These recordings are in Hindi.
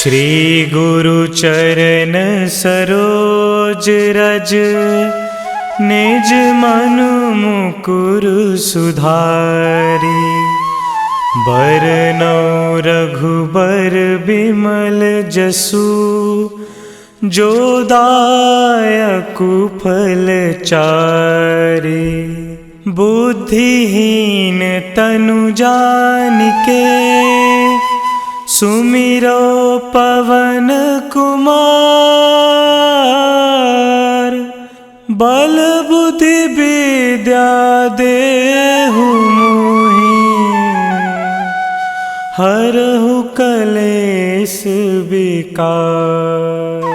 श्री गुरु चरण सरोज रज, निज मनु मुकुर सुधारी। बरनौ रघुबर बिमल जसु, जो दायकु फल चारि। बुद्धिहीन तनु जानिके, सुमिरो पवन कुमार। बल बुद्धि विद्या देहु मोहि, हरहु कलेश विकार।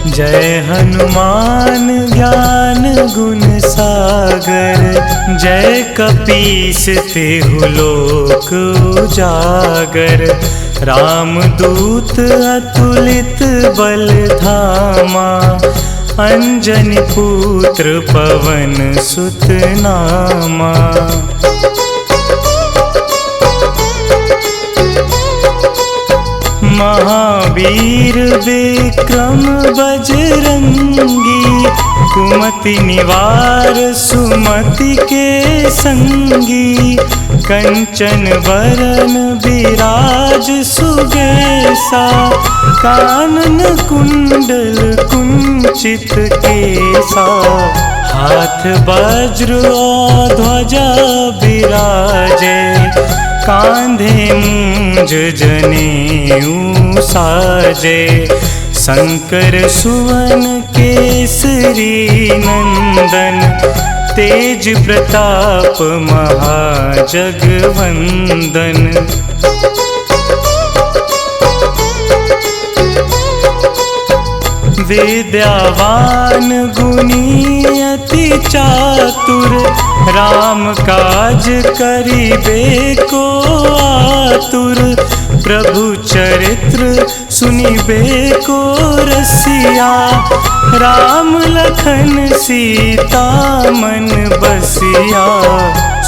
जय हनुमान ज्ञान गुण सागर, जय कपीस तिहु लोक उजागर। रामदूत अतुलित बल धामा, अंजनी पुत्र पवन सुत नामा। महावीर विक्रम बजरंगी, कुमति निवार सुमति के संगी। कंचन वरन विराज सुबेसा, कानन कुंडल कुंचित केसा। हाथ वज्र और ध्वजा विराजे, कांधे मूंज जनेऊ साजे। शंकर सुवन केसरी नंदन, तेज प्रताप महाजगवंदन। विद्यावान गुणी अति चातुर, राम काज करिबे को आतुर। प्रभु चरित्र सुनिबे को रसिया, राम लखन सीता मन बसिया।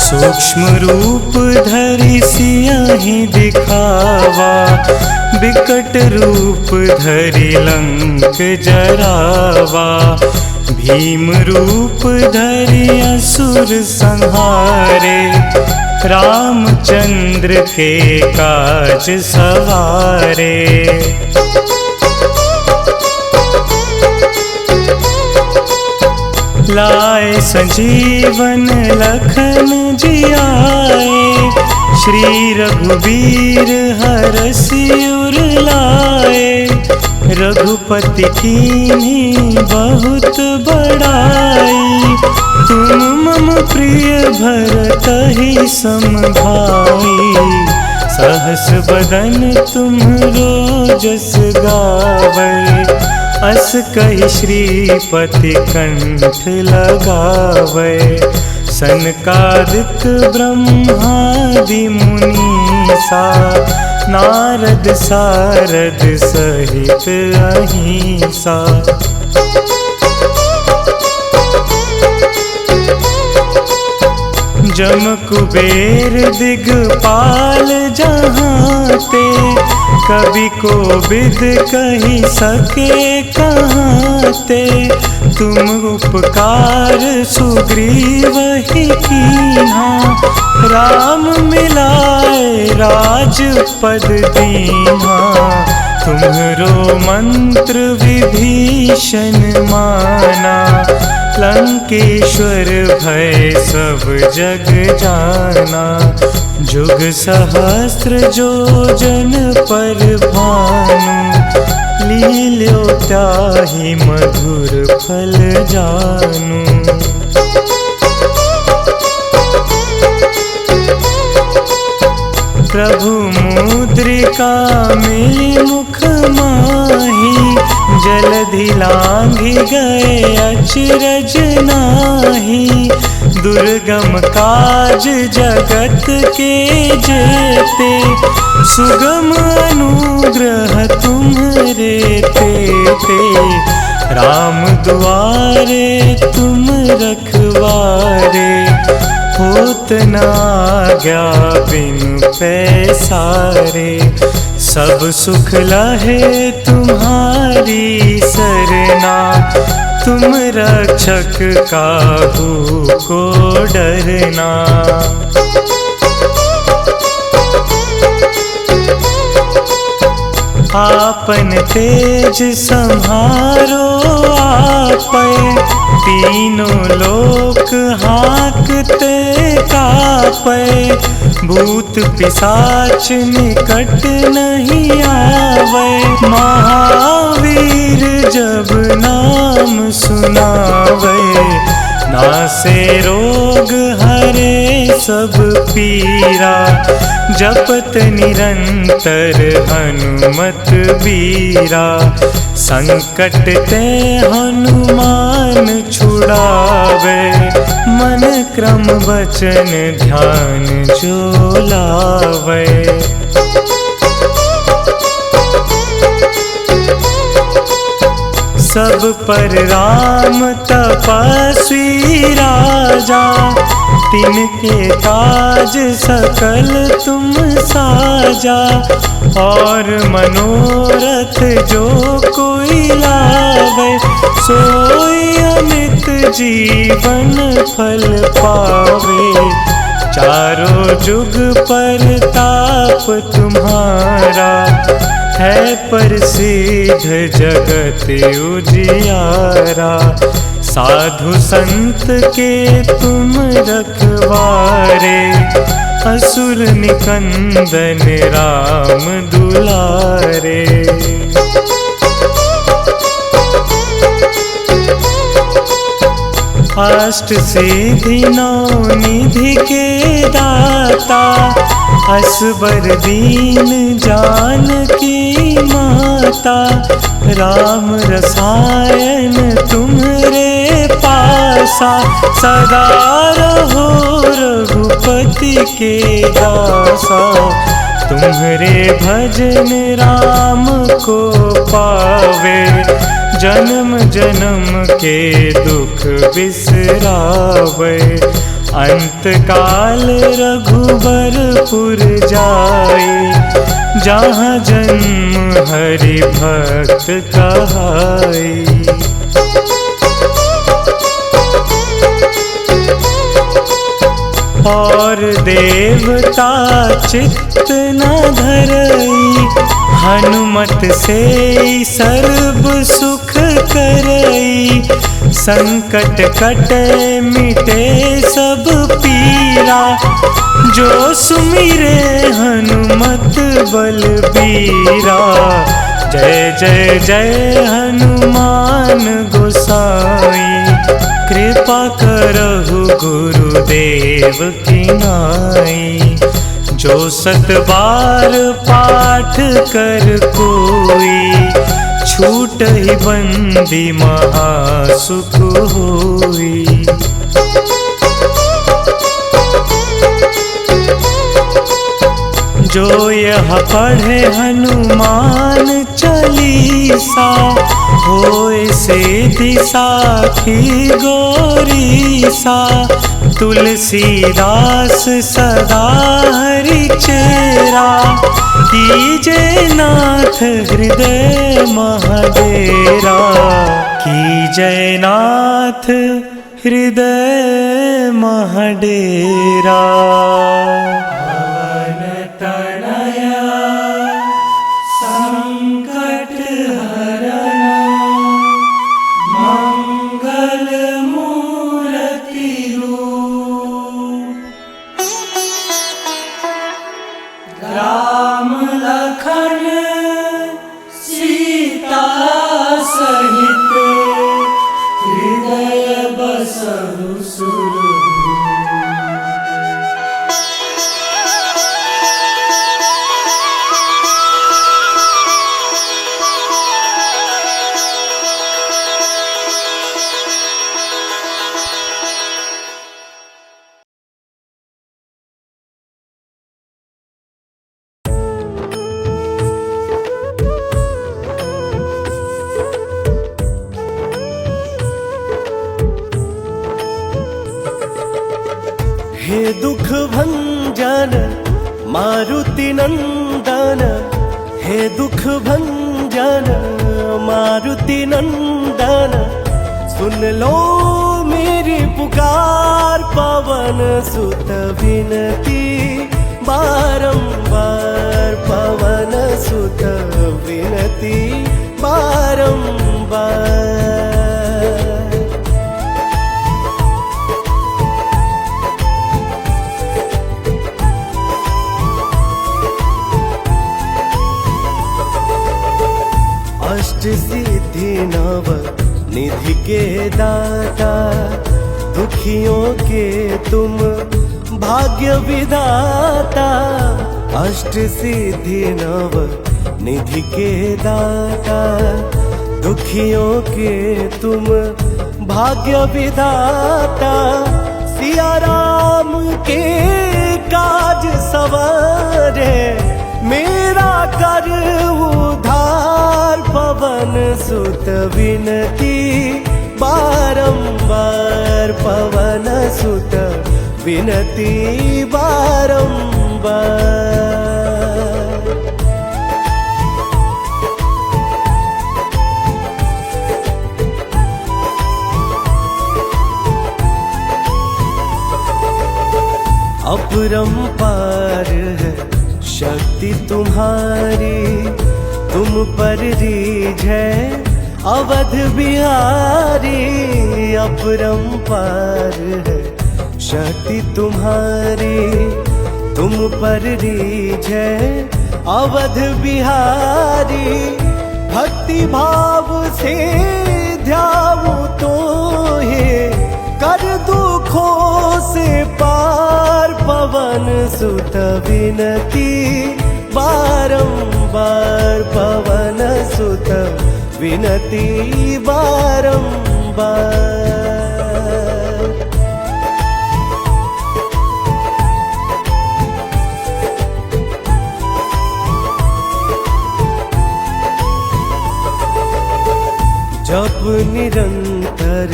सूक्ष्म रूप धरि सियहि दिखावा, बिकट रूप धरि लंक जरावा। भीम रूप धरि असुर संहारे, रामचंद्र के काज सवारे। लाए संजीवन लखन जियाए, श्री रघुवीर हरषि उर लाए। रघुपति कीन्ही बहुत बड़ाई, तुम मम प्रिय भरतहि सम भाई। सहस बदन तुम्हरो जस गावै, अस कहि श्रीपति कंठ लगावै। सनकादिक ब्रह्मादि मुनीसा, नारद सारद सहित अहिंसा। जम कुबेर दिगपाल जहांते, कवि कोविद कहि सके कहांते। तुम उपकार सुग्रीवहि कीन्हा, राम मिलाए राजपद दीन्हा। तुम्हरो मंत्र विभीषण माना, लंकेश्वर भय सब जग जाना। जुग सहस्त्र जो जन पर भानु, लील्यो ताहि मधुर फल जानू। प्रभु मुद्रिका मिली मुख माही, जलधि लांघि गए अचरज नाही। दुर्गम काज जगत के जेते, सुगम अनुग्रह तुम्हरे तेते। राम दुआरे तुम रखवारे, होत न आज्ञा बिनु पैसारे। सब सुख लहे तुम्हारी सरना, तुम रक्षक काहू को डरना। आपन तेज संहारो आपै, तीनों लोक हाँकते कापै। भूत पिशाच निकट नहीं आवे, महावीर जब नाम सुनावे। नासे रोग हरे सब पीरा, जपत निरंतर हनुमत बीरा। संकट ते हनुमान छुड़ावे, मन क्रम वचन ध्यान जो लावे। सब पर राम तपस्वी राजा, तिनके काज सकल तुम साजा। और मनोरथ जो कोई लावे, सोई अमित जीवन फल पावे। चारों जुग परताप तुम्हारा, है प्रसिद्ध जगत उजियारा। साधु संत के तुम रखवारे, असुर निकंदन राम दुलारे। अष्ट सिद्धि नौ निधि के दाता, असबर दीन जानकी माता। राम रसायन तुम्हरे पासा, सदा रहो रघुपति के दासा। तुम्हरे भजन राम को पावे, जन्म जन्म के दुख बिसरावे। अंत काल रघुबरपुर जाई, जहाँ जन्म हरि भक्त कहाई। और देवता चित्त न धरई, हनुमत से सर्व सुख करई। संकट कटे मिटे सब पीरा, जो सुमिरे हनुमत बलबीरा। जय जय जय हनुमान गोसाई, कृपा करहु गुरुदेव की नाई। जो 7 बार पाठ कर कोई, छूटहि बंदी महासुख होई। जो यह पढ़े हनुमान चालीसा, होए सिद्धि साखी गौरीसा। तुलसीदास सदा हरि चेरा, कीजे नाथ हृदय महडेरा। कीजे नाथ हृदय महडेरा। राम लखन सीता सहित, हृदय बसहु सुरभूप। हे दुख भंजन मारुति नंदन, हे दुख भंजन मारुति नंदन, सुन लो मेरी पुकार पवन सुत विनती बारंबार, पवन सुत विनती बारंबार। अष्ट सिद्धि नव निधि के दाता, दुखियों के तुम भाग्य विधाता। अष्ट सिद्धि नव निधि के दाता, दुखियों के तुम भाग्य विधाता। सिया राम के काज सवारे, मेरा कर उधार पवन सुत विनती बारंबार, पवन सुत विनती बारंबार। अपरंपार है शक्ति तुम्हारी, तुम पर रीझ है अवध बिहारी। अपरंपार है शक्ति तुम्हारी, तुम पर रीझ है अवध बिहारी। भक्ति भाव से ध्याऊं तो हे, कर दुखों से पार पवन सुत विनती बारंबार, पवन सुत विनती बारंबार। जप निरंतर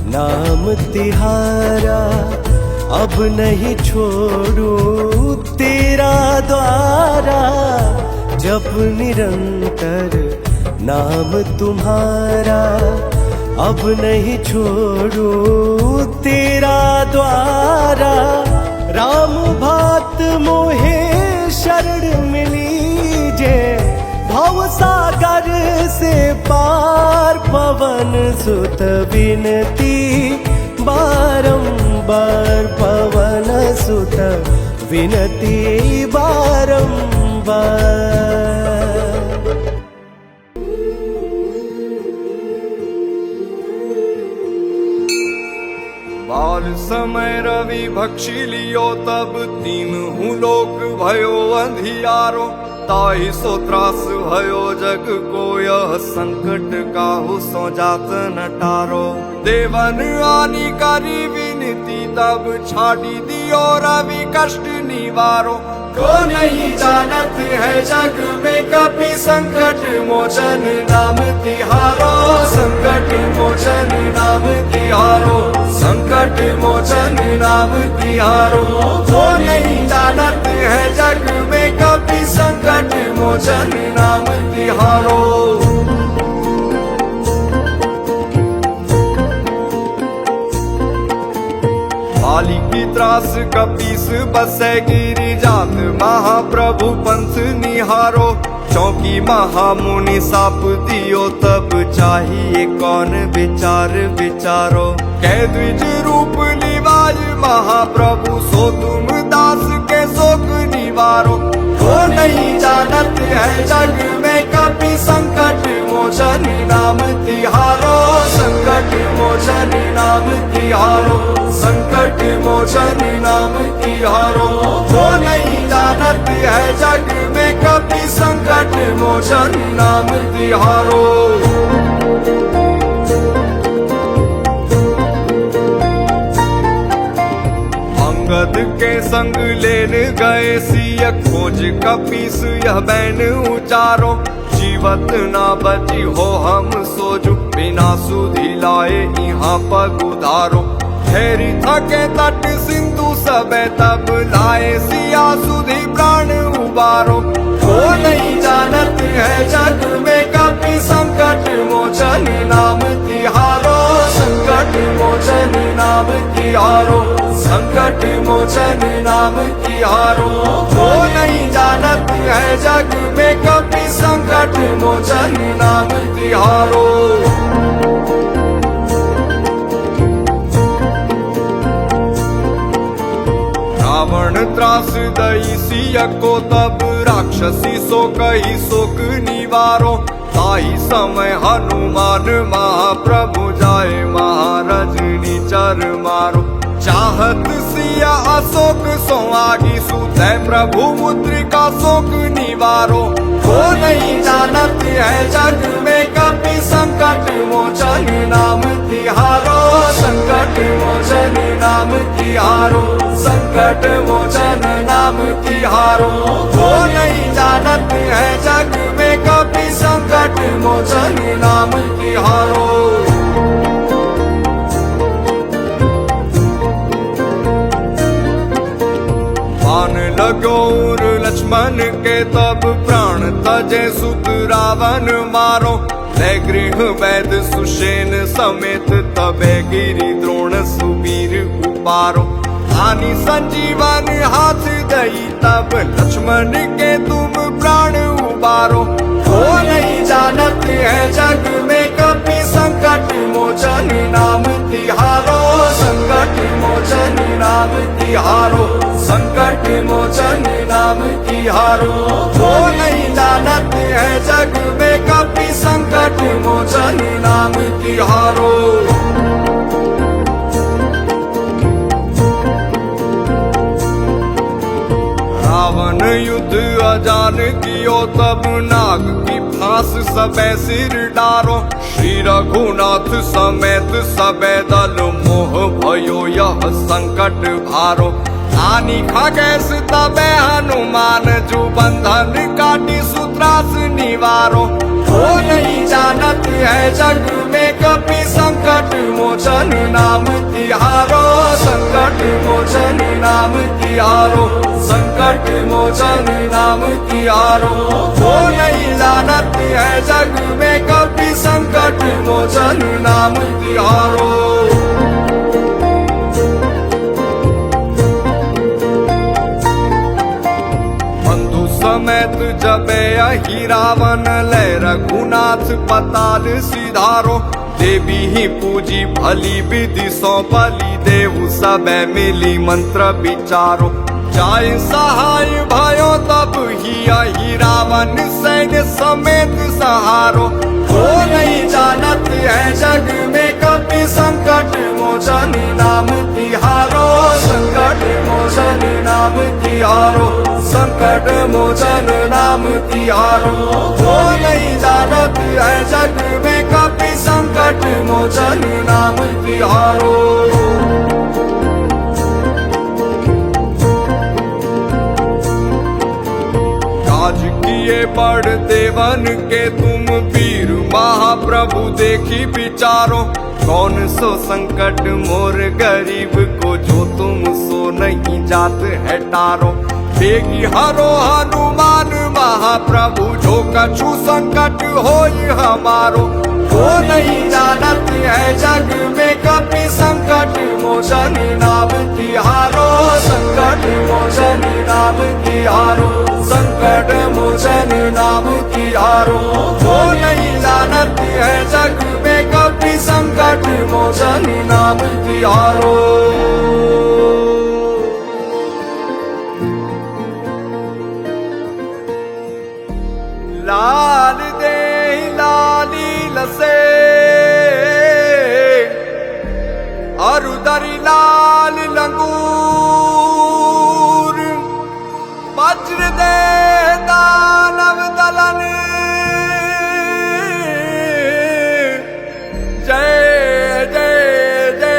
नाम तिहारा, अब नहीं छोड़ू तेरा द्वारा। जप निरंतर नाम तुम्हारा, अब नहीं छोड़ू तेरा द्वारा। राम भक्त मोहे शरण मिलीजे, भव सागर से पार पवन सुत विनती बारंबार, पवन सुत विनती बारंबार। बाल समय रवि भक्षी लियो, तब तीनहु लोक भयो अंधियारो। ताहि सो त्रास भयो जग को, यह संकट काहू सो जात न टारो। देवन आनी करी विनती, तब छाड़ी दियो रवि कष्ट निवारो। को नहीं जानत है जग में कपि, संकट मोचन नाम तिहारो। संकट मोचन नाम तिहारो, संकट मोचन नाम तिहारो। को नहीं जानत है जग में कपि, संकट मोचन नाम तिहारो। बाली की त्रास कपीस बसे गिरी जात, महाप्रभु पंथ निहारो। चौकी महामुनि साप दियो, तब चाहिए कौन विचार विचारो। कह द्विज रूप निवाज महाप्रभु, सो तुम दास के शोक निवारो। को नहीं जानत है जग में कपि, संकट मोचन नाम तिहारो। संकट मोचन नाम तिहारो, संकट मोचन नाम तिहारो। को नहीं जानत है जग में कपि, संकट मोचन नाम तिहारो। अंगद के संग लेन गए सिय, खोज कपीस यह बैन उचारो। जीवत ना बची हो हम सोजु, बिना सुधि लाए यहाँ पग उधारो। ठहरी थके तट सिंधु सबे तब लाए सिया सुधी प्राण उबारो। वो नहीं जानत है जग में कभी संकट मोचन नाम तिहारो, संकट मोचन नाम तिहारो, संकट मोचन नाम तिहारो। वो नहीं जानत है जग में कभी संकट मोचन नाम तिहारो। रावण त्रास दई सिया को तब राक्षसी सो कही शोक निवारो। ताई समय हनुमान महाप्रभु जाए महारजनी चर मारो। चाहत सिया अशोक सो आगी सुते प्रभु मुद्रिका शोक निवारो। वो नहीं जानत है जग में कभी संकट मोचन नाम तिहारो, संकट मोचन नाम तिहारो, संकट मोचन नाम तिहारो। वो नहीं जानत है जग में कभी संकट मोचन नाम तिहारो। बाण लगोर लक्ष्मण के तब प्राण तजे सुत रावण मारो। ले गृह वैद सुषेण समेत तबे गिरि द्रोण सुवीर उपारो। आनी संजीवन हाथ दई तब लक्ष्मण के तुम प्राण उबारो। वो नहीं जानत है जग में कभी संकट मोचन नाम तिहारो, संकट मोचन नाम तिहारो, संकट मोचन नाम तिहारो। वो नहीं जानत है जग में कभी संकट मोचन नाम तिहारो। रावण युद्ध अजान कियो तब नाग की फांस सबे सिर डारो। श्री रघुनाथ समेत सबे दल मोह भयो यह संकट भारो। आनी खगेश तबे हनुमान जू बंधन काटी सूत्रास निवारो। वो नहीं जानत है जग में कभी संकट मोचन नाम तिहारो, संकट मोचन नाम तिहारो, संकट मोचन नाम तिहारो। वो नहीं जानत है जग में कभी संकट मोचन नाम तिहारो। समेत जबे अहि रावण ले रघुनाथ पताल सिधारो। देवी ही पूजी भली विधि सौ बलि देहु सबे मिली मंत्र विचारो। जाय सहाय भयो तब ही अहि रावण सैन्य समेत सहारो। वो नहीं जानत है जग में कभी संकट मोचन नाम तिहारो, संकट मोचन नाम तिहारो, संकट मोचन नाम तिहारो। वो नहीं जानत है जग में कभी संकट मोचन नाम तिहारो। काज किए बड़ देवन के तुम वीर महाप्रभु देखी विचारो। कौन सो संकट मोर गरीब को जो तुम सो नहीं जात है टारो। बेगी हरो हनुमान महाप्रभु जो कछु संकट होई हमारो। वो नहीं जानत है जग में कभी संकट मोचन नाम तिहारो, संकट मोचन नाम तिहारो, संकट मोचन नाम तिहारो। वो नहीं जानत है जग में कभी संकट मोचन नाम तिहारो। लाल दे लाली लसे अरुदरी लाल लंगूर। वज्र दे दानव दलन जय जय जय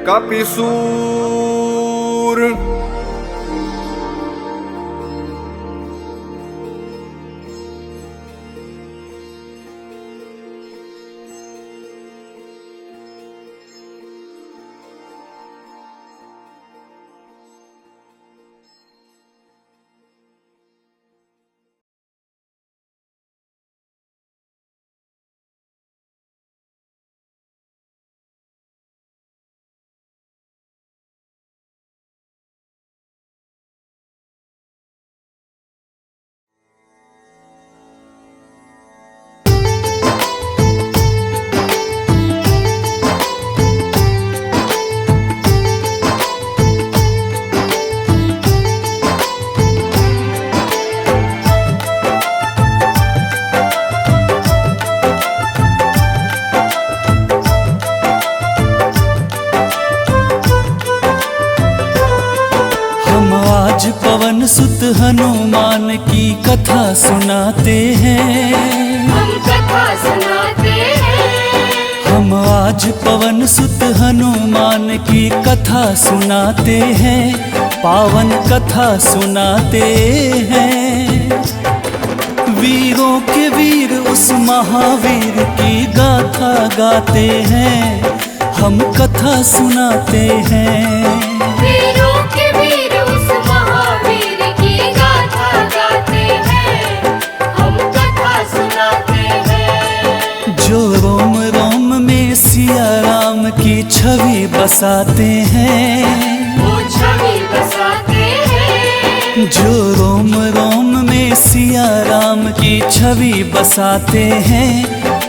कपिसूर। आज पवन सुत हनुमान की कथा सुनाते हैं। हम कथा सुनाते हैं। हम आज पवन सुत हनुमान की कथा सुनाते हैं, पावन कथा सुनाते हैं। वीरों के वीर उस महावीर की गाथा गाते हैं, हम कथा सुनाते हैं। वीरों के वीर उस महावीर की गाथा गाते हैं, हम कथा सुनाते हैं। जो रोम रोम में सिया राम की छवि बसाते हैं, वो छवि बसाते हैं। जो रोम रोम में सिया राम की छवि बसाते हैं,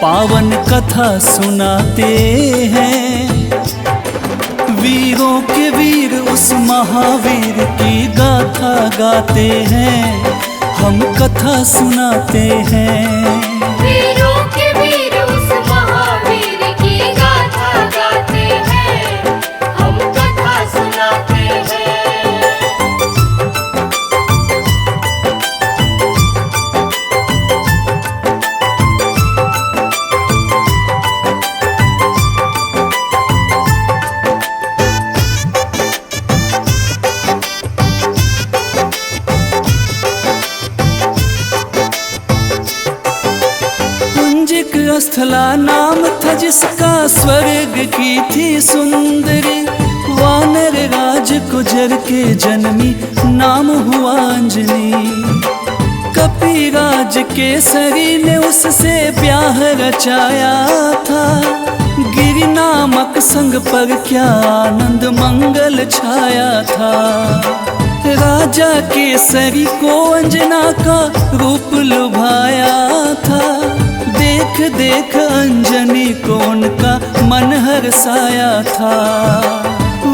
पावन कथा सुनाते हैं। वीरों के वीर उस महावीर की गाथा गाते हैं, हम कथा सुनाते हैं। वीरों के वीर उस महावीर की गाथा गाते हैं, हम कथा सुनाते हैं। स्थला नाम था जिसका, स्वर्ग की थी सुंदरी। वानर राज गुजर के जन्मी, नाम हुआ अंजनी। कपिराज केसरी ने उससे ब्याह रचाया था, गिरि नामक संग पर क्या आनंद मंगल छाया था। राजा केसरी को अंजना का रूप लुभाया था, देख देख अंजनी को उनका मन हर्षाया था।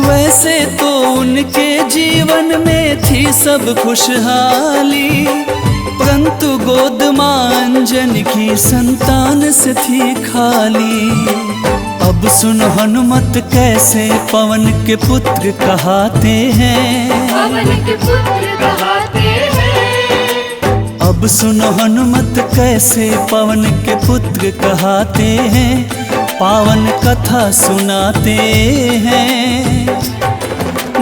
वैसे तो उनके जीवन में थी सब खुशहाली, परंतु गोद मां अंजनी की संतान से थी खाली। अब सुन हनुमत कैसे पवन के पुत्र कहाते हैं, पवन के पुत्र कहाते हैं। अब सुनो हनुमत कैसे पवन के पुत्र कहाते हैं, पावन कथा सुनाते हैं।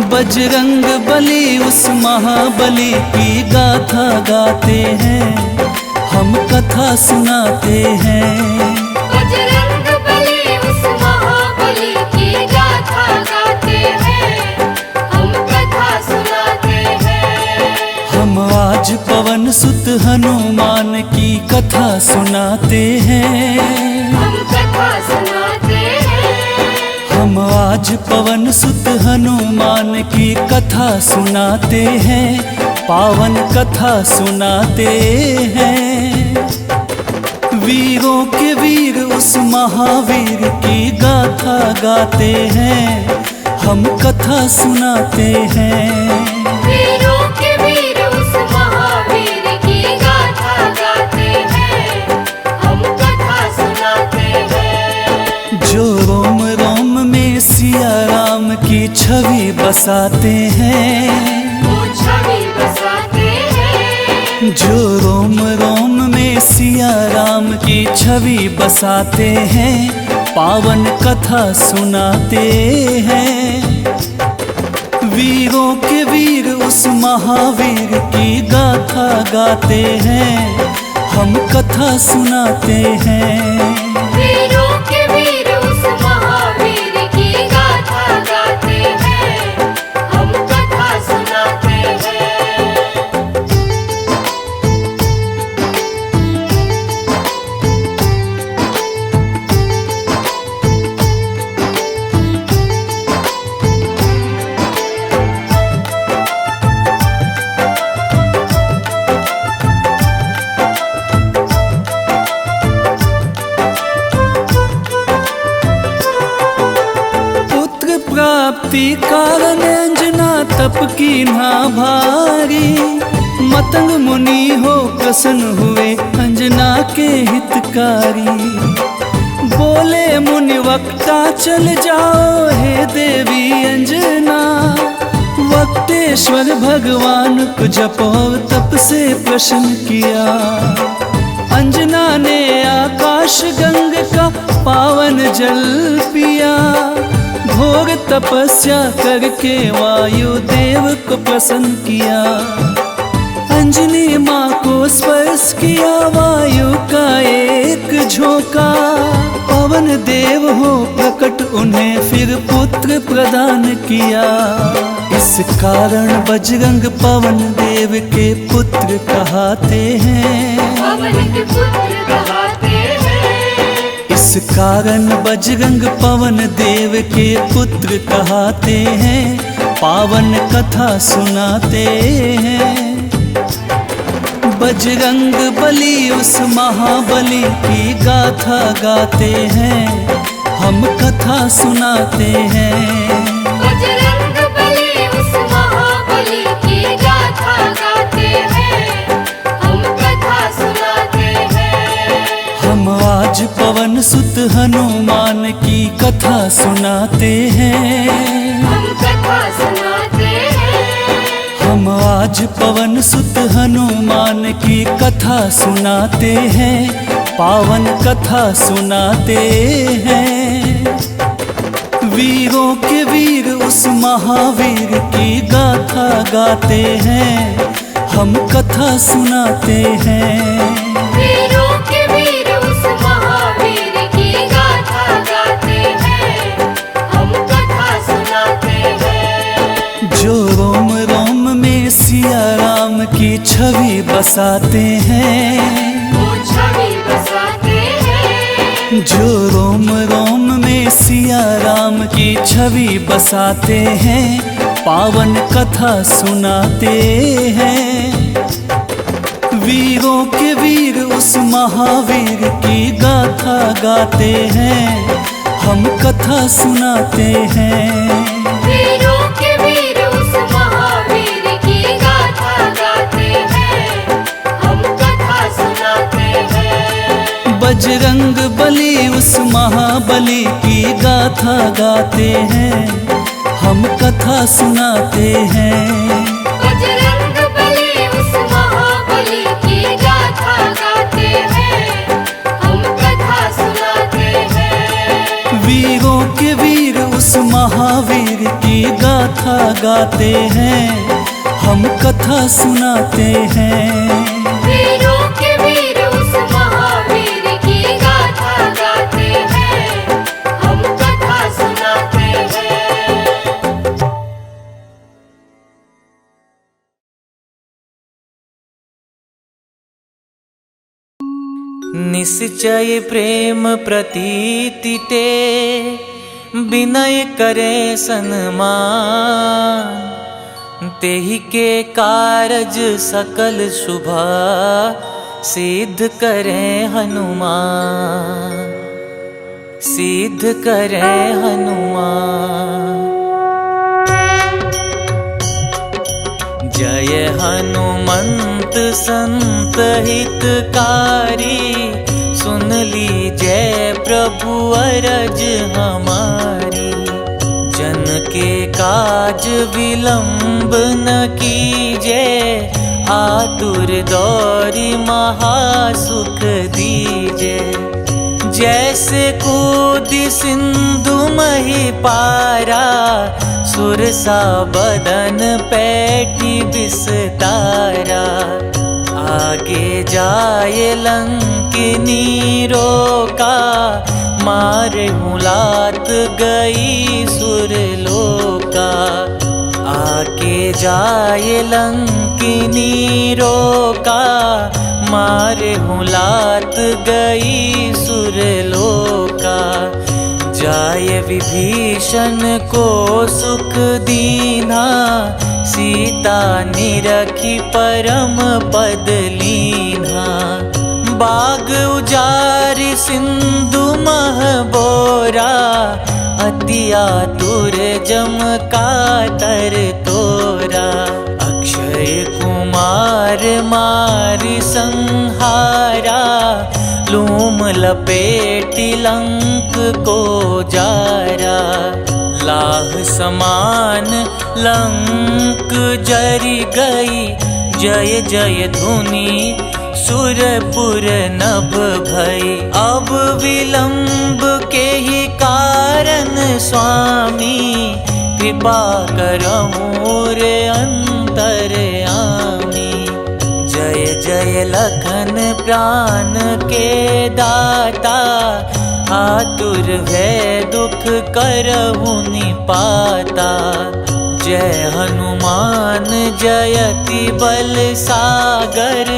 बजरंग बली उस महाबली की गाथा गाते हैं, हम कथा सुनाते हैं। बजरंग बली उस महाबली की गाथा गाते हैं, हम कथा सुनाते हैं। हम आज पवन सुत हनुमान की कथा सुनाते हैं। हम कथा सुनाते हैं। हम आज पवन सुत हनुमान की कथा सुनाते हैं, पावन कथा सुनाते हैं। वीरों के वीर उस महावीर की गाथा गाते हैं, हम कथा सुनाते हैं। वीरों के वीर उस महावीर की गाथा गाते हैं, हम कथा सुनाते हैं। जो रोम रोम में सिया राम की छवि बसाते हैं, वो छवि बसाते हैं। जो रोम रोम में सिया राम की छवि बसाते हैं, पावन कथा सुनाते हैं। वीरों के वीर उस महावीर की गाथा गाते हैं, हम कथा सुनाते हैं। वीरों के वीर उस महावीर की गाथा गाते हैं, हम कथा सुनाते हैं। प्राप्ति कारण अंजना तप की ना भारी। मतंग मुनि हो प्रसन्न हुए अंजना के हितकारी। बोले मुनि वक्ता चल जाओ हे देवी अंजना, वक्तेश्वर ईश्वर भगवान को जप और तप से प्रसन्न किया। अंजना ने आकाश गंग का पावन जल पिया। घोर तपस्या करके वायु देव को प्रसन्न किया। अंजनी माँ को स्पर्श किया वायु का एक झोंका। पवन देव हो प्रकट उन्हें फिर पुत्र प्रदान किया। इस कारण बजरंग पवन देव के पुत्र कहते हैं। पवन के पुत्र कहते हैं। इस कारण बजरंग पवन देव के पुत्र कहते हैं। पावन कथा सुनाते हैं। बजरंग बली उस महाबली की गाथा गाते हैं। हम कथा सुनाते हैं। बजरंग बली उस महाबली की गाथा गाते हैं। हम कथा सुनाते हैं। हम आज पवन सुत हनुमान की कथा सुनाते हैं। हम कथा सुनाते हैं। हम आज पवन सुत हनुमान की कथा सुनाते हैं। पावन कथा सुनाते हैं। वीरों के वीर उस महावीर की गाथा गाते हैं। हम कथा सुनाते हैं। वीरों के वीर उस महावीर की गाथा गाते हैं। हम कथा सुनाते हैं। जो रोम रोम में सिया राम की छवि बसाते हैं। वो छवि बसाते हैं। जो रोम रोम में सिया राम की छवि बसाते हैं। पावन कथा सुनाते हैं। वीरों के वीर उस महावीर की गाथा गाते हैं। हम कथा सुनाते हैं। वीरों के वीर उस महावीर की गाथा गाते हैं। हम कथा सुनाते हैं। बजरंग बली उस महाबली की गाथा गाते हैं। हम कथा सुनाते हैं। बजरंग बली उस महाबली की गाथा गाते हैं। हम कथा सुनाते हैं। वीरों के वीर उस महावीर की गाथा गाते हैं। हम कथा सुनाते हैं। वीरों के वीर उस महावीर की गाथा गाते हैं। हम कथा सुनाते हैं। निश्चय प्रेम प्रतीति ते विनय करे सन्मान। तेहि के कारज सकल शुभ सिद्ध करे हनुमान। सिद्ध करे हनुमान। जय हनुमंत संत हितकारी। सुन लीजय प्रभु अरज हमारी। जन के काज विलंब न कीजे। आतुर दौरी महासुख दीजे। जैसे कूदी सिंधु मही पारा। सुरसा बदन पैठी विस्तारा। आगे जाए लंकिनी रोका। मारे मुलात गई सुरलोका। आगे जाए लंकिनी रोका। मारे मुलात गई सुरलोका। जाय विभीषण को सुख दीना। सीता निरखी परम पद लीना। बाग उजारि सिंधु मह बोरा। अति आतुर जम कातर तोरा। अक्षय कुमार मारि संहारा। लूम लपेटि लंक को जारा। लाह समान लंक जरी गई, जय जय धुनि सुरपुर नभ भई। अब विलंब के ही कारण स्वामी, कृपा करहु रे अंतरयामी। जय जय लखन प्राण के दाता, आतुर भय दुख करहु निपाता। जय हनुमान जयति बल सागर,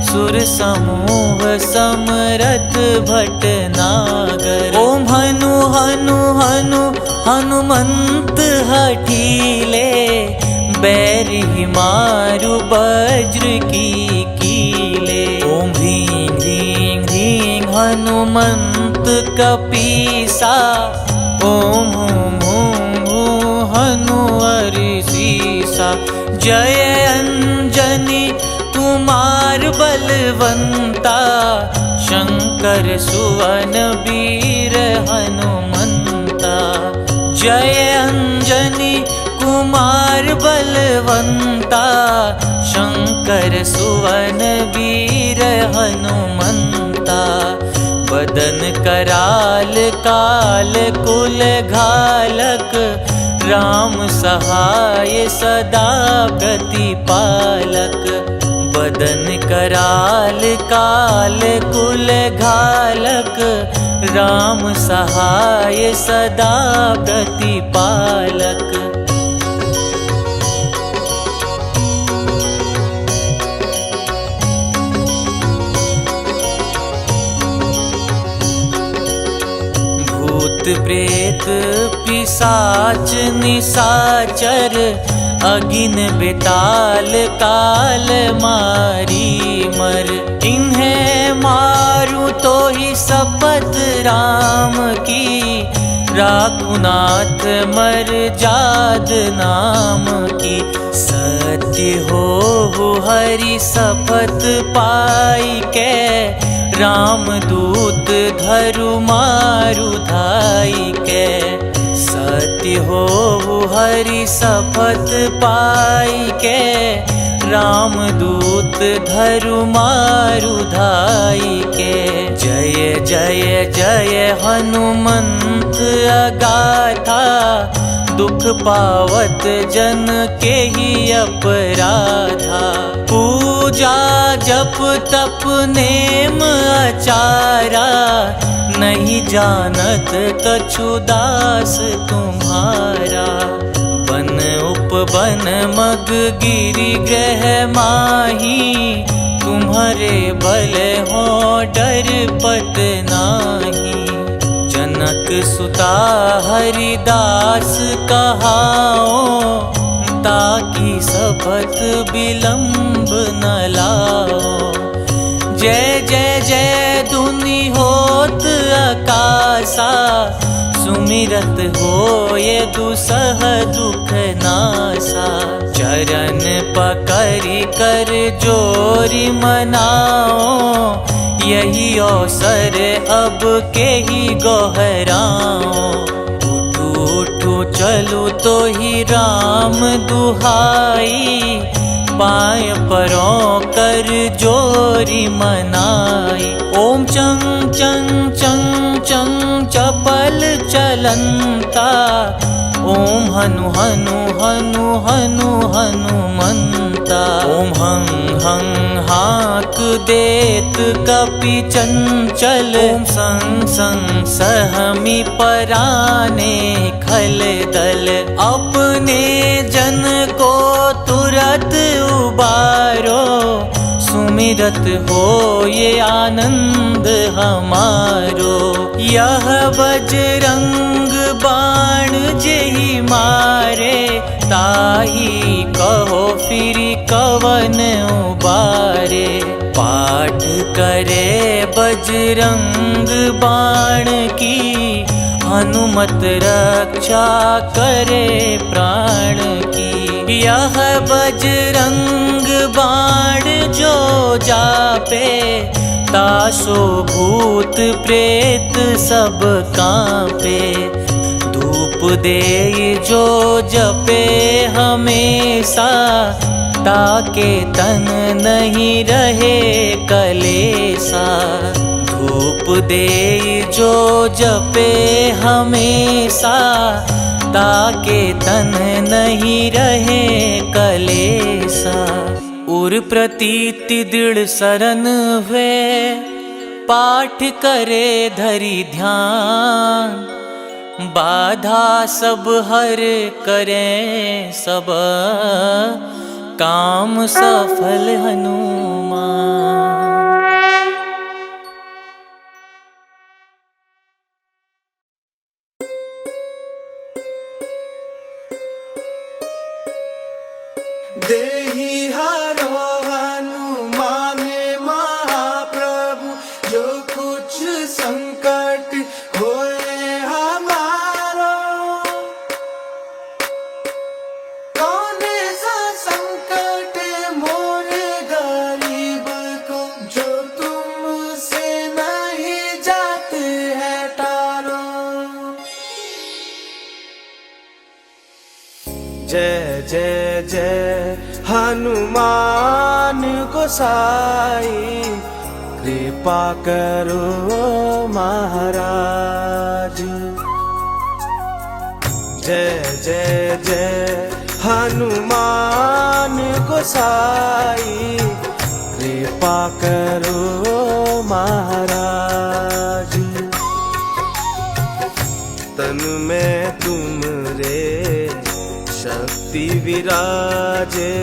सुर समूह समरथ भटनागर। ओम हनु हनु हनु हनुमंत हठीले, बैरि मारु वज्र की कीले। ओम ह्रीं ह्रीं ह्रीं हनुमंत कपीसा, ओम हूं हूं हूं हनु हरिसीसा। जय अंजनी कुमार बलवंता, शंकर सुवन वीर हनुमंता। जय अंजनी कुमार बलवंता, शंकर सुवन वीर हनुमंता। बदन कराल काल कुल घालक, राम सहाय सदा प्रतिपालक। बदन कराल काल कुल घालक, राम सहाय सदा प्रतिपालक। भूत प्रेत पिशाच निशाचर, अगिन बेताल काल मारी मर। इन्हें मारू तो ही शपथ राम की, राखुनाथ मर जाद नाम की। सत्य हो हरि शपथ पाई के, राम दूत धरु मारु धाई के। सत्य हो हरि शपथ पाई के, राम दूत धरु मारु धाई के। जय जय जय हनुमंत अगाथा, दुख पावत जन के ही अपराधा। पूजा जप तप नेम आचारा, नहीं जानत कछु दास तुम्हारा। बन उपवन मग गिरि ग्रह माही, तुम्हारे बल हो डर पत नाही। जनक सुता हरिदास कहाओ, ताकि शपथ विलंब न लाओ। जय जय जय धुनि होत आकाशा, सुमिरत हो ये दुसह दुख नासा। चरण पकड़ि कर जोरि मनाओ, यही अवसर अब के ही गोहराओ। उठू उठू चलू तो ही राम दुहाई, पाय परों कर जोरी मनाई। ओम चंग चंग चंग चंग चपल चलंता, ओम हनु हनु हनु हनु हनुमंता। ओम हं हं हाक देत कपि चंचल, ओम संग संग सहमी पराने खल दल। अपने जन को तुरत उबारो, सुमिरत हो ये आनंद हमारो। यह बजरंग बाण जेहि मारे, ताही कहो फिर कवन उबारे। पाठ करे बजरंग बाण की, हनुमत रक्षा करे प्राण की। यह बजरंग बाण जो जापे, तासो भूत प्रेत सब कांपे। धूप देई जो जपे हमेशा, ताके तन नहीं रहे कलेसा। धूप देई जो जपे हमेशा, ताके तन नहीं रहे कलेसा। उर प्रतीति दृढ़ सरन हुए, पाठ करे धरि ध्यान। बाधा सब हर करे सब, काम सफल हनुमान। देहि हरो हनुमान महाप्रभु, जो कुछ संकट होए हमारो। कौन सा संकट मोरे गरीब को, जो तुमसे नहीं जाते है टारो। जय जय जय हनुमान गोसाई, कृपा करो महाराज। जय जय जय हनुमान गोसाई, कृपा करो महाराज। तन में तुमरे शक्ति विराजे,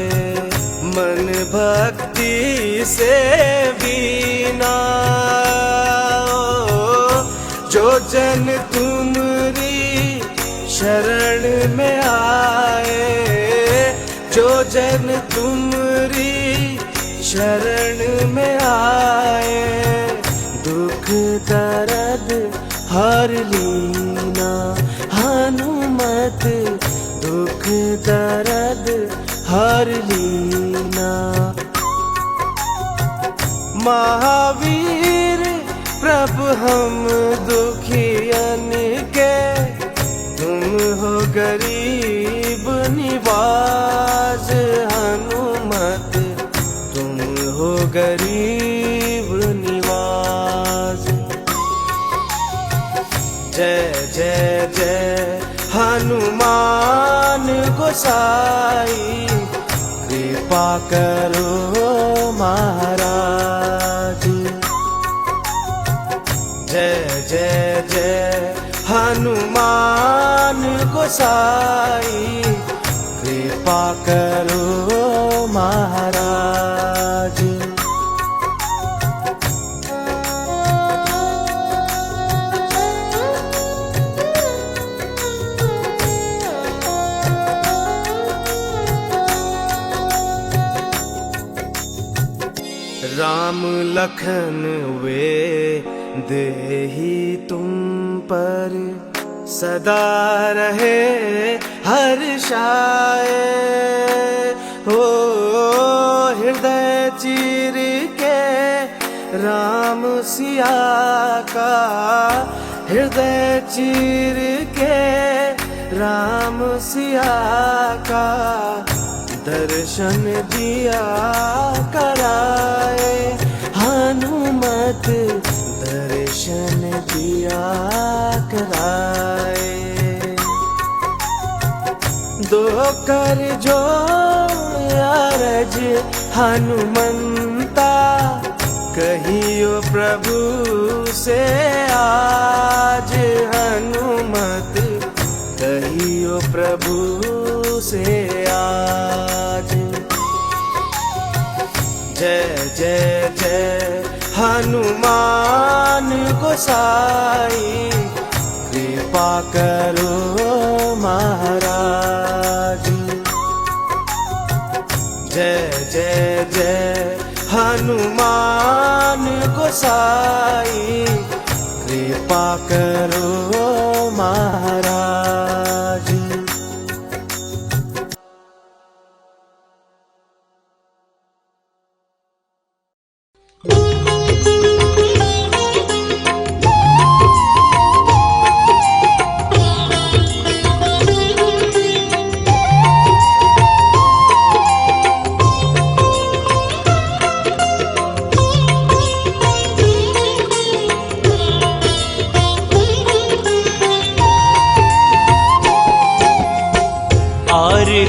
मन भक्ति से बीना। जो जन तुमरी शरण में आए, जो जन तुमरी शरण में आए, दुख दर्द हर लीना। हनुमत दुख दर्द हर लीना। महावीर प्रभु हम दुखियन के, तुम हो गरीब निवाज। हनुमत तुम हो गरीब निवाज। जय जय जय हनुमान गोसाई, कृपा करो महाराज। जय जय जय हनुमान गोसाई, कृपा करो महाराज। राम लखन वे देहि तुम पर, सदा रहे हर्षाए। हो हृदय चीर के राम सिया का, हृदय चीर के राम सिया का, दर्शन दिया कराए। हनुमत दर्शन दिया कराए। दो कर जो अरज हनुमंता, कहियो प्रभु से आज। हनुमत कहियो प्रभु से आज। जय जय जय हनुमान गोसाई, कृपा करो महाराज। जय जय जय हनुमान गोसाई, कृपा करो महाराज।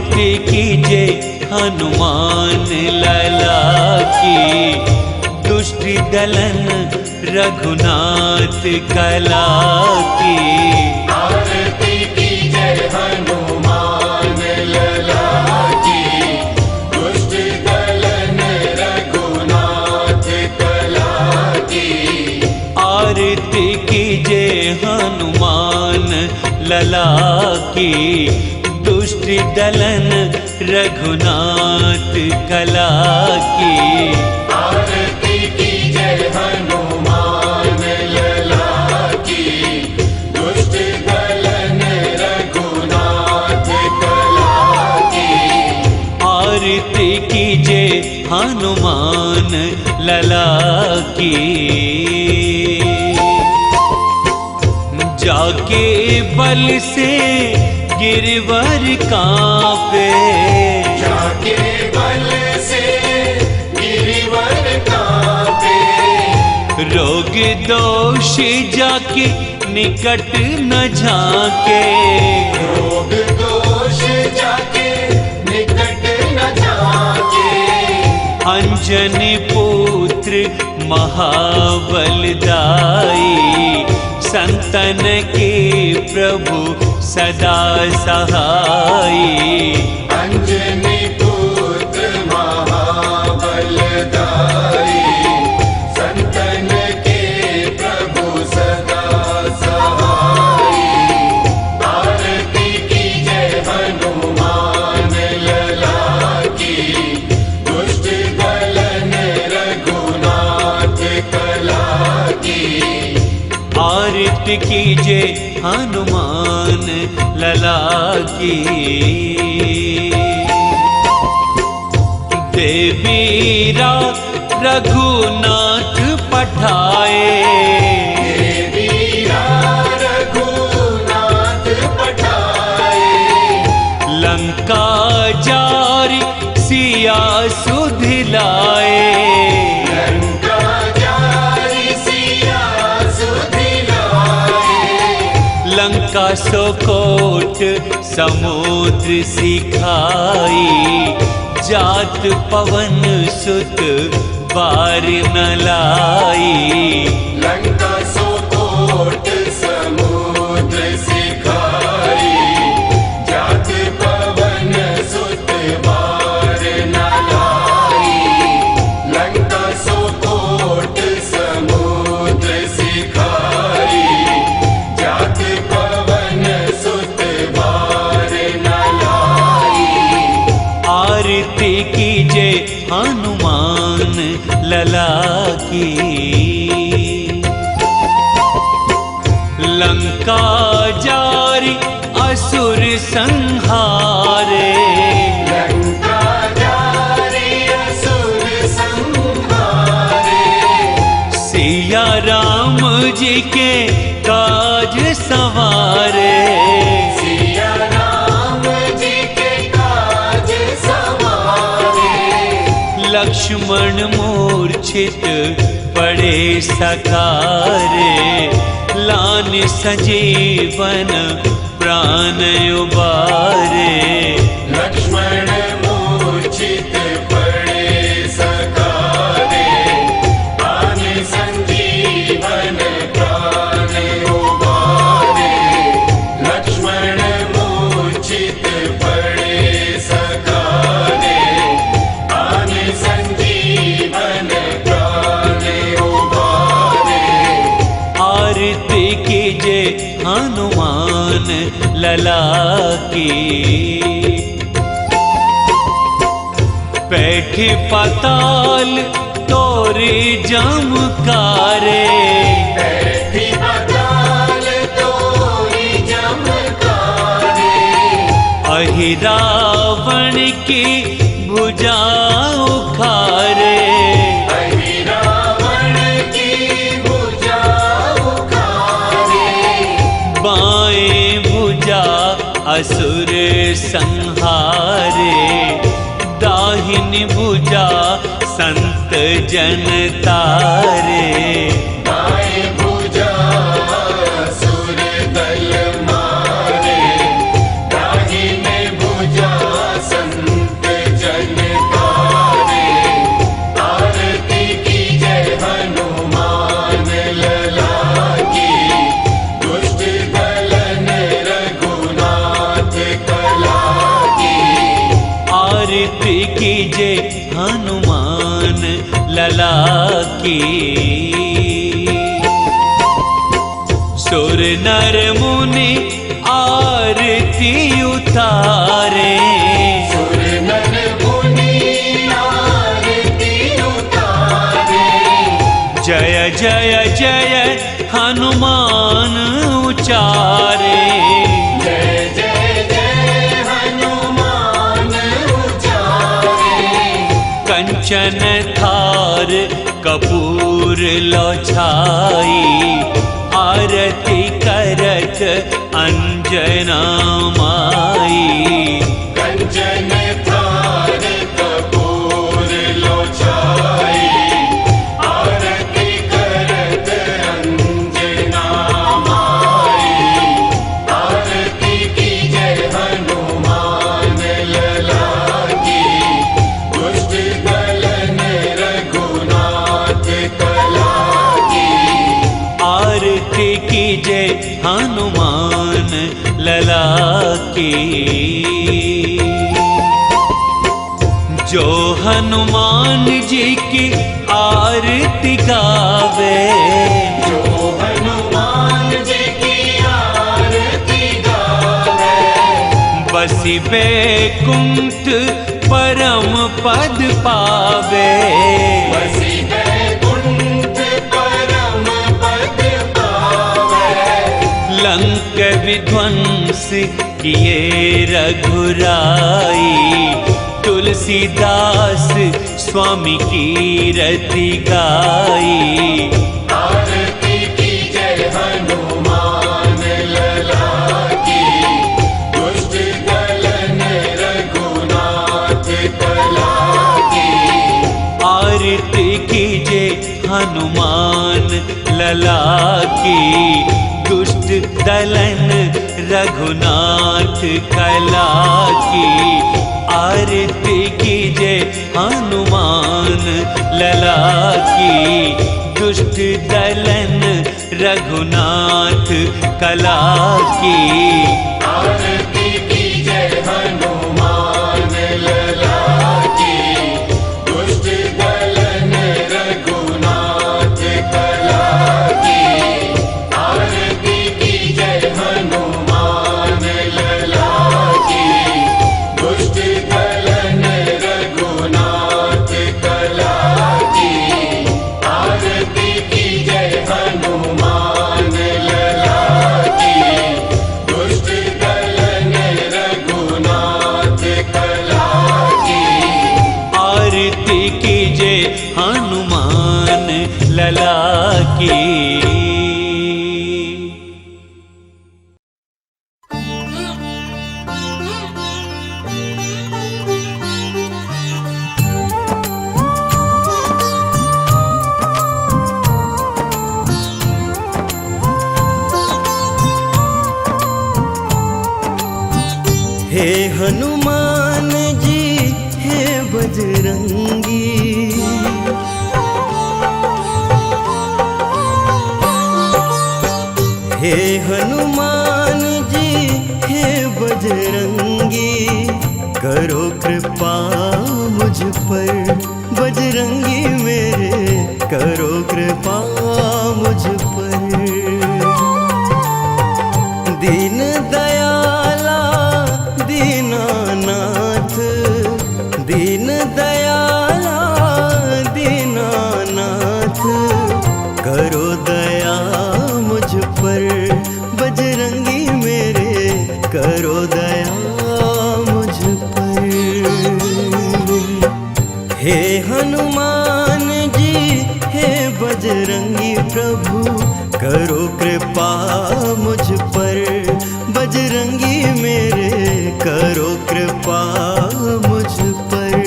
आरती कीजे हनुमान लला की, दुष्ट दलन रघुनाथ कला की। आरती कीजे हनुमान लला की, दुष्ट दलन रघुनाथ कला की। आरती कीजे हनुमान लला की, दुष्ट दलन रघुनाथ कला की। आरती कीजे हनुमान लला की, दुष्ट दलन रघुनाथ कला की। आरती कीजे हनुमान लला की। जाके बल से गिरवर कांपे, जाके बल से गिरवर कांपे। रोग दोष जाके निकट न झाके, रोग दोष जाके निकट न झाके। अंजनी पुत्र महाबलदाई, संतन के प्रभु सदा सहाई। अंजनी पुत्र महाबलदाई, संतन के प्रभु सदा सहाई। आरती कीजे हनुमान लला की, दुष्ट दलन रघुनाथ कला की। आरती कीजे हनुमान लला की। देवीरा रघुनाथ पठाए, देवीरा रघुनाथ पठाए। लंका जारी सिया सुधिलाए, लंका जारी सिया सुधिलाए। लंका सोकोट समुद्र सिखाई, जात पवन सुत बार न लाई। लंका सोकोट समुद्र सिखाई, जात पवन सुत बार न लाई। लंका सोकोट समुद्र सिखाई, जात पवन सुत बार न लाई। आरती कीजे हनुमान लला की। लंका जारी असुर संहारे, लंका जारी असुर संहारे। सिया राम जी के काज सवारे, सिया राम जी के काज सवारे। लक्ष्मण मूर्छित पड़े सकारे, लान संजीवन प्राण उबारे। लक्ष्मण मूर्छित पड़े सकारे, प्राण संजीवन प्राण उबारे। लक्ष्मण मूर्छित पड़े सकारे, प्राण संजीवन प्राण उबारे। आरती कीजे हनुमान लला की। बैठे पाताल तोरे जमकारे, बैठी पाताल तोरी जमकारे। अहि रावण की भुजा उखारे, अहि रावण की भुजा उखारे। बाएं भुजा असुर संहारे, दाहिनी भुजा संत जन तारे। दाएं भुजा असुर दल मारे, दाहिने भुजा कीजे हनुमान लला की। सुर नर मुनि आरती उतारे, सुर नर मुनि आरती उतारे। जय जय जय हनुमान उचारे। जय जय जय हनुमान उचारे। कंचन थार कपूर लो छाई, आरती करत अंजना माई। कंचन थार कपूर लो छाई, आरती करत अंजना माई। आरती कीजे हनुमान लला की, दुष्ट दलन रघुनाथ कला की। आरती कीजे हनुमान लला की। जो हनुमान जी की आरती गावे, जो हनुमान जी की आरती गावे। बसी बैकुंठ परम पद पावे। बसी बैकुंठ परम पद पावे। लंक विध्वंस किए रघुराई, तुलसीदास स्वामी की रति गाई। आरती कीजे हनुमान लला की, दुष्ट दलन रघुनाथ कला की। आरती कीजे हनुमान लला की, दुष्ट दलन रघुनाथ कला की। आरती कीजे हनुमान लला की, दुष्ट दलन रघुनाथ कला की। आरती कीजे हनुमान लला की, दुष्ट दलन रघुनाथ कला की। आरती कीजे हनुमान लला की, दुष्ट दलन रघुनाथ कला की। आरती कीजे हनुमान लला की, दुष्ट दलन रघुनाथ कला की। आरती कीजे हनुमान लला की। हे हनुमान जी हे बजरंगी, हे हनुमान जी हे बजरंगी। करो कृपा मुझ पर बजरंगी मेरे, करो कृपा मुझ पर। दीन दयाला दीनानाथ, दीन दयाला दीनानाथ। करो दया मुझ पर बजरंगी मेरे, करो दया मुझ पर। हे हनुमान जी हे बजरंगी प्रभु, करो कृपा मुझ पर बजरंगी मेरे, करो कृपा मुझ पर।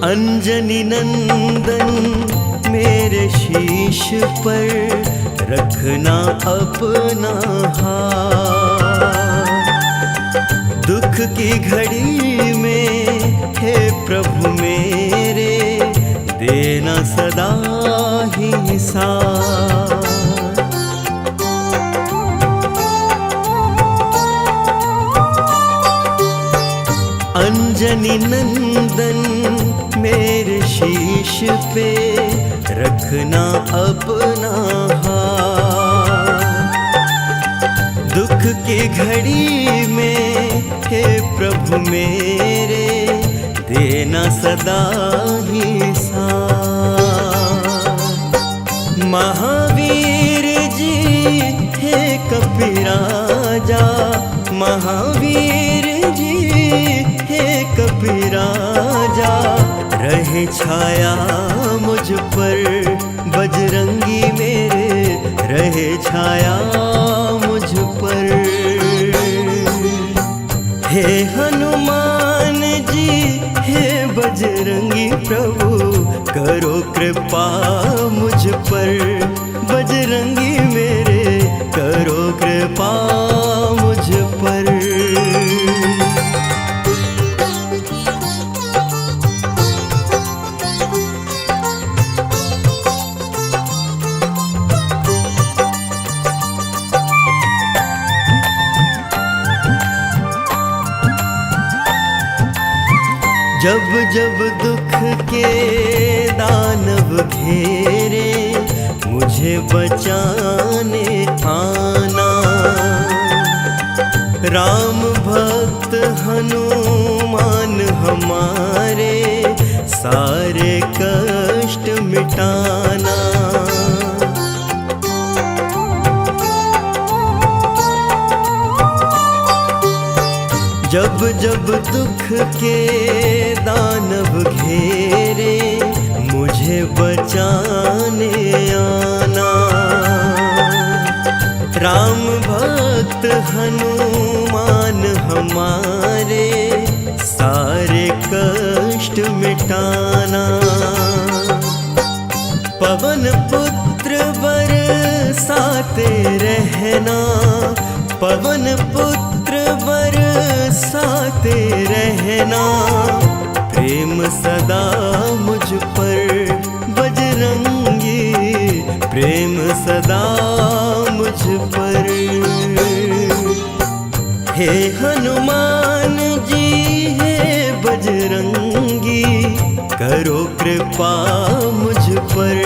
अंजनी नंदन मेरे शीश पर, रखना अपना हाथ। दुख की घड़ी में हे प्रभु मेरे देना सदा ही साथ। अंजनी नंदन मेरे शीश पे रखना अपना हाथ। दुख की घड़ी में हे प्रभु मेरे देना सदा ही साथ। महावीर जी हे कपिराजा, महावीर जी हे कपिराजा, रहे छाया मुझ पर बजरंगी मेरे, रहे छाया मुझ पर। हे हनुमान जी हे बजरंगी प्रभु, करो कृपा मुझ पर, बजरंगी मेरे करो कृपा मुझ पर। जब जब दुख के दानव घेरे, मुझे बचाने आना। राम भक्त हनुमान हमारे, सारे कष्ट मिटाना। जब जब दुख के दानव घेरे, मुझे बचाने आना। राम भक्त हनुमान हमारे, सारे कष्ट मिटाना। पवन पुत्र बरसाते रहना, पवन पुत्र बरसाते रहना। प्रेम सदा मुझ पर बजरंगी, प्रेम सदा मुझ पर। हे हनुमान जी हे बजरंगी, करो कृपा मुझ पर,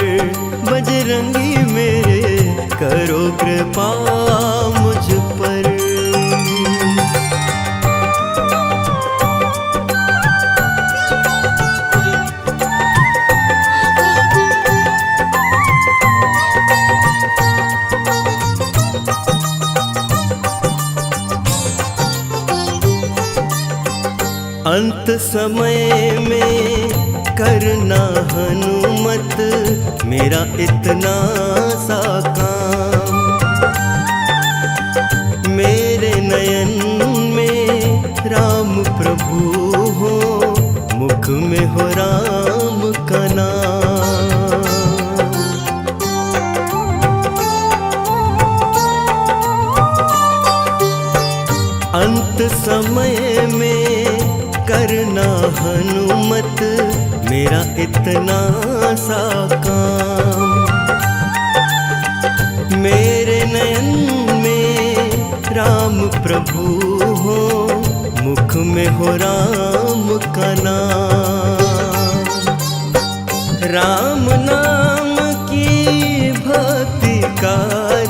बजरंगी मेरे करो कृपा मुझ पर। अंत समय में करना हनुमत, मेरा इतना सा काम। मेरे नयन में राम प्रभु हो, मुख में हो राम का नाम। अंत समय में करना हनुमत, मेरा इतना सा काम। मेरे नयन में राम प्रभु हो, मुख में हो राम का नाम। राम नाम की भक्ति का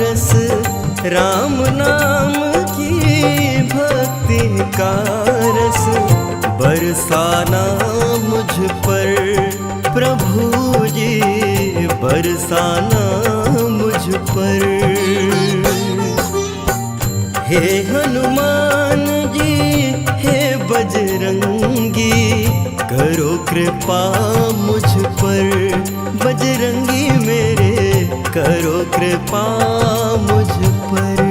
रस, राम नाम की भक्ति का रस, बरसाना मुझ पर प्रभु जी, बरसाना मुझ पर। हे हनुमान जी हे बजरंगी, करो कृपा मुझ पर, बजरंगी मेरे करो कृपा मुझ पर।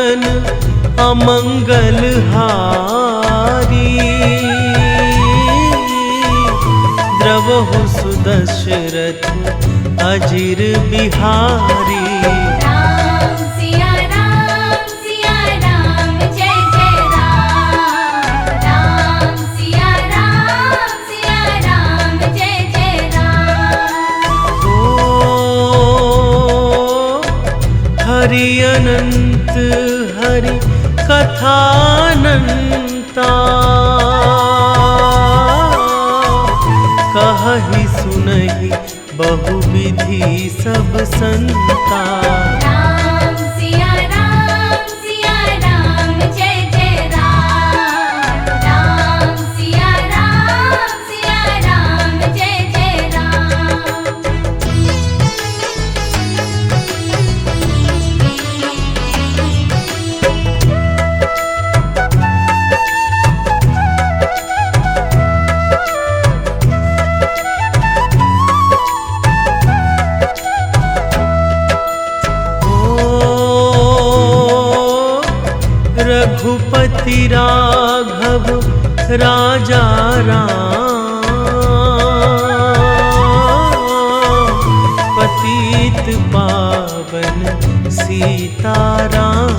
भुवन अमंगल हारी द्रवहु सुदशरथ अजिर बिहारी राम सिया राम जय जय राम राम सिया राम जय जय राम ओ हरि अनंत हरि कथानंता कहहि सुनहि बहुविधि सब संता राम सिया राम जय जय राम राम सिया राम जय जय राम रघुपति राघव राजा राम पतित पावन सीताराम